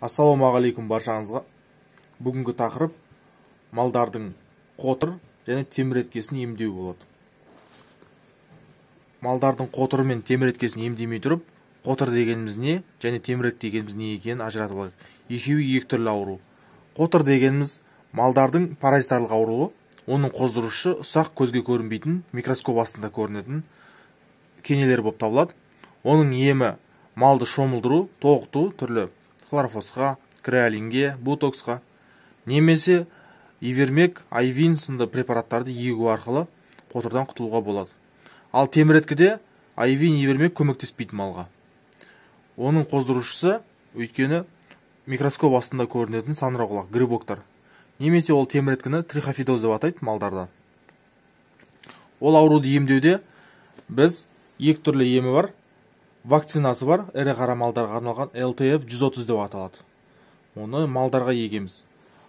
Ассалаумағалейкум баршаңызға. Бүгінгі тақырып малдардың қотыр және теміреткесін емдеу болады. Малдардың қотыры мен теміреткесін емдемей тұрып, қотыр дегеніміз не және теміретке дегеніміз не екенін ажыратып алайық. Екеуі екі түрлі ауру. Қотыр дегеніміз малдардың паразитарлық ауруы. Оның қоздырушысы ұсақ, көзге көрінбейтін, микроскоп астында көрінетін кенелер болып табылады. Оның емі малды шомылдыру, тоғыту, түрлі хлорофосқа, креолинге, ботоксқа, немесе ивермек, айвин сынды препараттарды егу арқылы қотырдан құтылуға болады. Ал теміреткіде айвин, ивермек көмектеспейді малға. Оның қоздырушысы өйткені микроскоп астында көрінетін саңырауқұлақ, грибоктар. Немесе ол теміреткіні трихофидоз деп атайды малдарда. Ол ауруды емдеуде біз екі түрлі емі бар. Вакцинасы бар, ірі қара малдарға арналған LTF-130 деп аталады. Оны малдарға егеміз.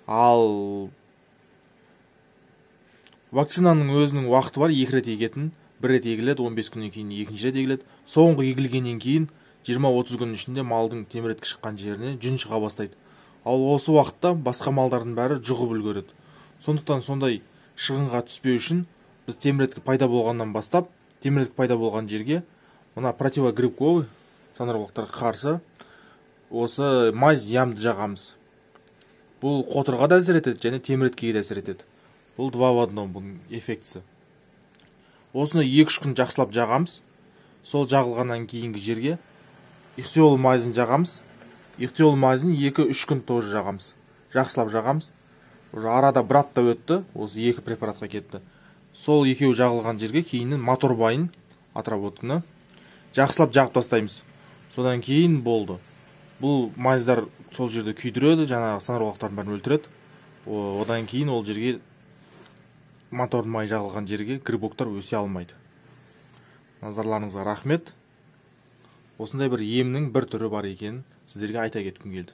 Ал вакцинаның өзінің уақыты бар, 2 рет егетін. 1 рет егіледі, 15 күннен кейін екінші рет егіледі. Соңғы егілгеннен кейін 20-30 күн ішінде малдың теміреткі шыққан жеріне жүн шыға бастайды. Ал осы уақытта басқа малдардың бәрі жұғып үлгереді. Сондықтан сондай шығынға түспеу үшін біз теміреткі пайда болғаннан бастап, теміреткі пайда болған жерге мына противогрибковый саңырауқұлақтарға қарсы осы мазь ямды жағамыз. Бұл қотырға да әсер етеді және теміреткеге де әсер етеді. Бұл 2 в 1 бұның эффектісі. Осыны 2-3 күн жақсылап жағамыз. Сол жағылғаннан кейінгі жерге ихтиол мазін жағамыз. Ихтиол мазін 2-3 күн тоже жағамыз. Жақсылап жағамыз. Арада 1 апта өтті, осы 2 препаратқа кетті. Сол екеуі жағылған жерге кейіннен мотор байын отработканы жақсылап жағып тастаймыз. Содан кейін болды. Бұл мазьдар сол жерде күйдіреді, жаңағы саңырауқұлақтардың бәрін өлтіреді. Одан кейін ол жерге мотор май жағылған жерге грибоктар өсе алмайды. Назарларыңызға рахмет. Осындай бір емнің бір түрі бар екенін сіздерге айта кеткім келді.